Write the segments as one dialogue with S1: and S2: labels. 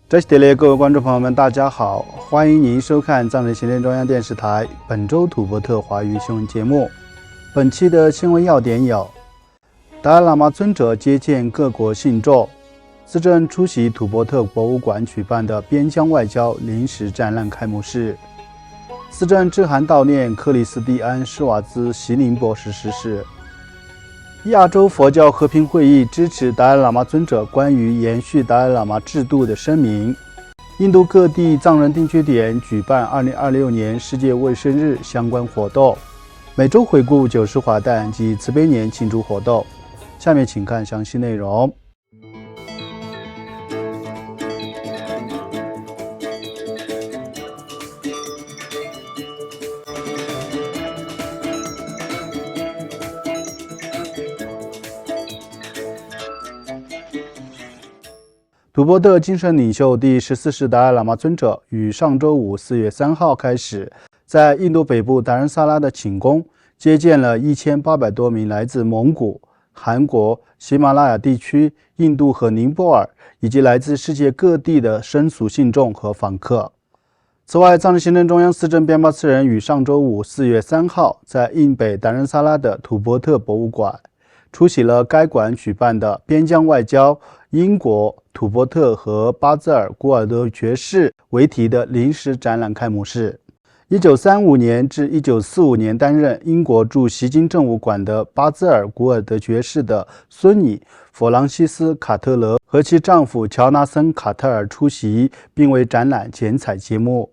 S1: 这些的各位观众朋友们，大家好，欢迎您收看藏人行政中央电视台本周土伯特华语新闻节目。本期的新闻要点有：达赖喇嘛尊者接见各国信众，资政出席土伯特博物馆举办的边疆外交临时展览开幕式，资政致函悼念克里斯蒂安·施瓦兹席宁博士逝世。亚洲佛教和平会议支持达赖喇嘛尊者关于延续达赖喇嘛制度的声明。印度各地藏人定居点举办2026年世界卫生日相关活动。每周回顾90华诞及慈悲年庆祝活动。下面请看详细内容。土伯特精神领袖第14世达赖喇嘛尊者于上周五4月3号开始，在印度北部达仁萨拉的寝宫接见了1800多名来自蒙古、韩国、喜马拉雅地区、印度和尼泊尔以及来自世界各地的生俗信众和访客。此外，藏人行政中央司政边巴次仁于上周五4月3号在印北达仁萨拉的土伯特博物馆出席了该馆举办的边疆外交英国、土伯特和巴兹尔古尔德爵士为题的临时展览开幕式。1935年至1945年担任英国驻锡金政务馆的巴兹尔古尔德爵士的孙女弗朗西斯·卡特勒和其丈夫乔纳森·卡特尔出席，并为展览剪彩节目。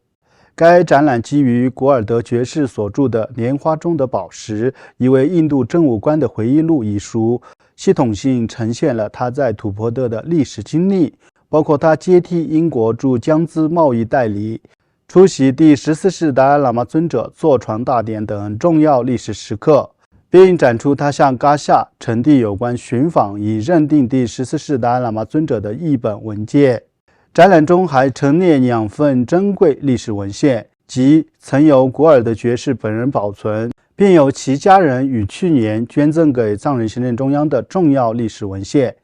S1: 该展览基于古尔德爵士所著的《莲花中的宝石：一位印度政务官的回忆录》一书，系统性呈现了他在土伯特的历史经历，包括他接替英国驻江孜贸易代理、出席第14世达赖喇嘛尊者坐船大典等重要历史时刻，并展出他向噶夏呈递有关寻访以认定第14世达赖喇嘛尊者的译本文件。展览中还陈列2份珍贵历史文献，即曾由古尔德爵士本人保存，并由其家人于去年捐赠给藏人行政中央的重要历史文献。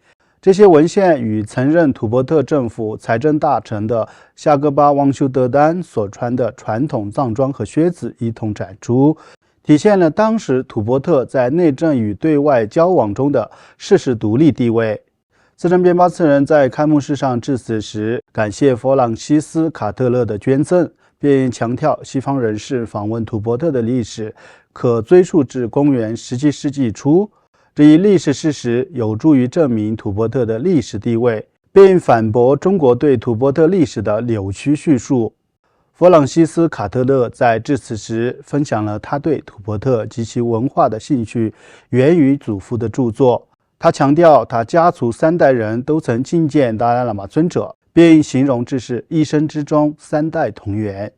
S1: 这些文献与曾任土伯特政府财政大臣的夏格巴旺修德丹所穿的传统藏装和靴子一同展出，体现了当时土伯特在内政与对外交往中的事实独立地位。资政边巴次仁在开幕式上致辞时，感谢弗朗西斯·卡特勒的捐赠，并强调西方人士访问土伯特的历史可追溯至公元17世纪初。这一历史事实有助于证明土伯特的历史地位，并反驳中国对土伯特历史的扭曲叙述。弗朗西斯·卡特勒在致辞时分享了他对土伯特及其文化的兴趣源于祖父的著作。他强调他家族3代人都曾觐见达赖喇嘛尊者，并形容这是一生之中3代同源。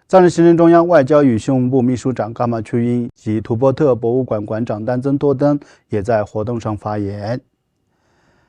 S1: 藏人行政中央外交与新闻部秘书长噶玛丘因及土伯特博物馆馆长丹增多登也在活动上发言。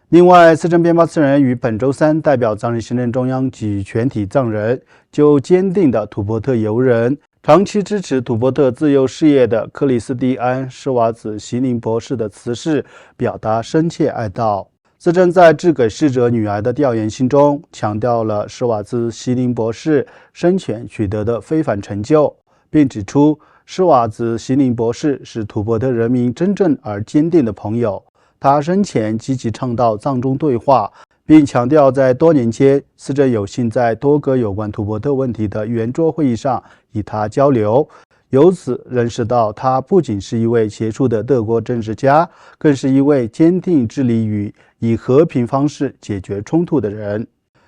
S1: 另外，资政边巴次仁于本周三代表藏人行政中央及全体藏人，就坚定的土伯特游人、长期支持土伯特自由事业的克里斯蒂安·施瓦兹席宁博士的辞世表达深切哀悼。资政在致给逝者女儿的调研信中强调了施瓦兹席宁博士生前取得的非凡成就，并指出施瓦兹席宁博士是土伯特人民真正而坚定的朋友。他生前积极倡导藏中对话，并强调在多年间，资政有幸在多个有关土伯特问题的圆桌会议上与他交流，由此认识到他不仅是一位杰出的德国政治家，更是一位坚定致力于以和平方式解决冲突的人。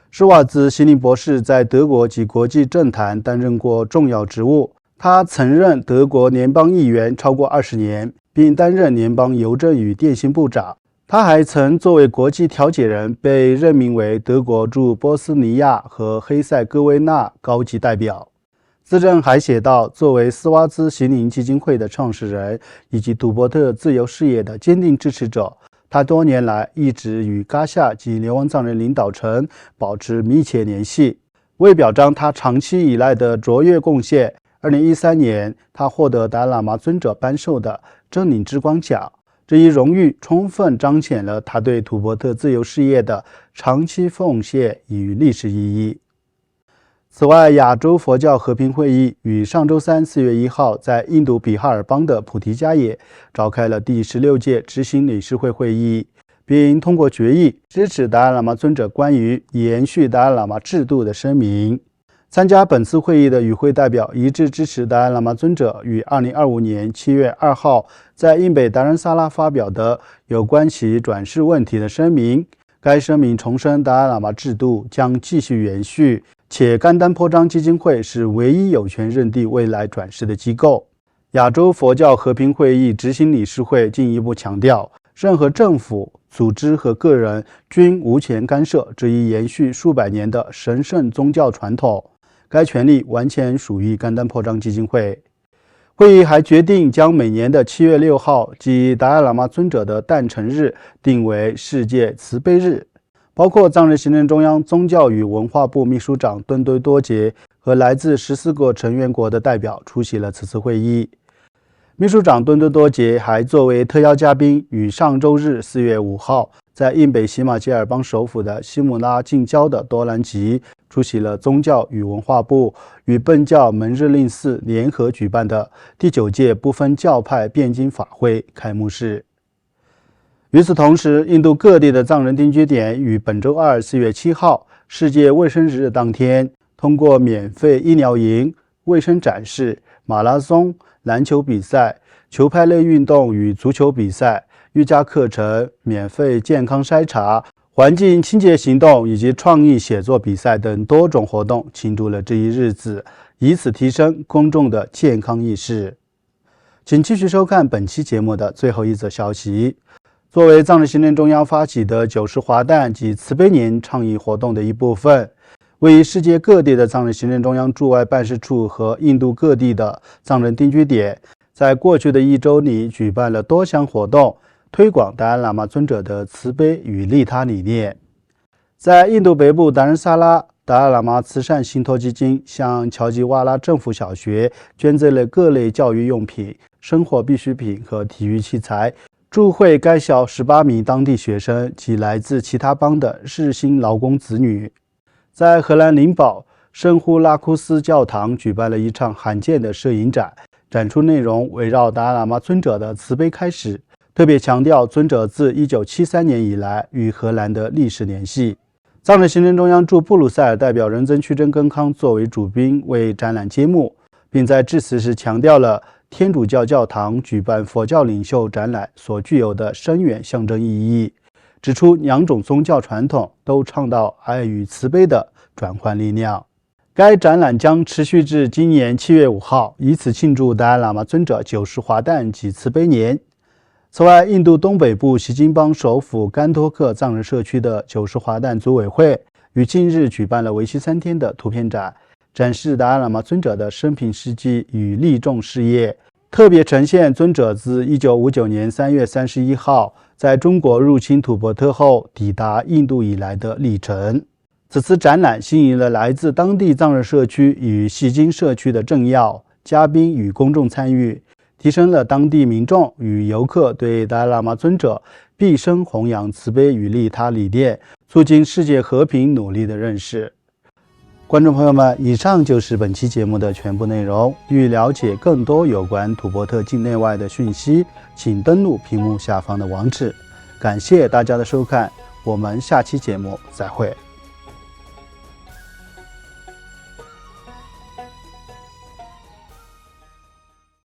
S1: 施瓦兹席宁博士在德国及国际政坛担任过重要职务，他曾任德国联邦议员超过20年，并担任联邦邮政与电信部长。他还曾作为国际调解人被任命为德国驻波斯尼亚和黑塞哥维那高级代表。资政还写道，作为斯瓦兹席宁基金会的创始人以及土伯特自由事业的坚定支持者，他多年来一直与噶夏及流亡藏人领导层保持密切联系。为表彰他长期以来的卓越贡献，2013年他获得达赖喇嘛尊者颁授的真理之光奖。这一荣誉充分彰显了他对土伯特自由事业的长期奉献与历史意义。此外，亚洲佛教和平会议于上周三4月1号在印度比哈尔邦的普提迦耶召开了第16届执行理事会会议，并通过决议支持达赖喇嘛尊者关于延续达赖喇嘛制度的声明。参加本次会议的与会代表一致支持达赖喇嘛尊者于2025年7月2号在印北达仁萨拉发表的有关其转世问题的声明。该声明重申达赖喇嘛制度将继续延续，且甘丹颇章基金会是唯一有权认定未来转世的机构。亚洲佛教和平会议执行理事会进一步强调，任何政府、组织和个人均无权干涉这一延续数百年的神圣宗教传统，该权利完全属于甘丹颇章基金会。会议还决定将每年的7月6号，即达赖喇嘛尊者的诞辰日，定为世界慈悲日。包括藏人行政中央宗教与文化部秘书长敦堆多杰和来自14个成员国的代表出席了此次会议。秘书长敦堆多杰还作为特邀嘉宾，于上周日4月5号在印北喜马偕尔邦首府的西姆拉近郊的多兰吉出席了宗教与文化部与苯教门日令寺联合举办的第9届不分教派辩经法会开幕式。与此同时，印度各地的藏人定居点于本周二4月7号世界卫生日当天，通过免费医疗营、卫生展示、马拉松、篮球比赛、球拍类运动与足球比赛、瑜伽课程、免费健康筛查、环境清洁行动以及创意写作比赛等多种活动，庆祝了这一日子，以此提升公众的健康意识。请继续收看本期节目的最后一则消息。作为藏人行政中央发起的90华诞及慈悲年倡议活动的一部分，位于世界各地的藏人行政中央驻外办事处和印度各地的藏人定居点，在过去的1周里举办了多项活动，推广达赖喇嘛尊者的慈悲与利他理念。在印度北部达仁萨拉，达赖喇嘛慈善信托基金向乔吉瓦拉政府小学捐赠了各类教育用品、生活必需品和体育器材，助会该校18名当地学生及来自其他邦的日薪劳工子女。在荷兰灵堡圣呼拉库斯教堂举办了一场罕见的摄影展，展出内容围绕达赖喇嘛尊者的慈悲开始，特别强调尊者自1973年以来与荷兰的历史联系。藏人行政中央驻布鲁塞尔代表仁增屈真根康作为主宾为展览揭幕，并在致辞时强调了天主教教堂举办佛教领袖展览所具有的深远象征意义，指出两种宗教传统都倡导爱与慈悲的转换力量。该展览将持续至今年7月5号，以此庆祝达赖喇嘛尊者90华诞及慈悲年。此外，印度东北部锡金邦首府甘托克藏人社区的90华诞组委会于近日举办了为期3天的图片展，展示达赖喇嘛尊者的生平事迹与利众事业，特别呈现尊者自1959年3月31号在中国入侵吐蕃特后抵达印度以来的历程。此次展览吸引了来自当地藏人社区与锡金社区的政要、嘉宾与公众参与，提升了当地民众与游客对达赖喇嘛尊者毕生弘扬慈悲与利他理念、促进世界和平努力的认识。观众朋友们，以上就是本期节目的全部内容。欲了解更多有关吐蕃特境内外的讯息，请登录屏幕下方的网址。感谢大家的收看，我们下期节目再会。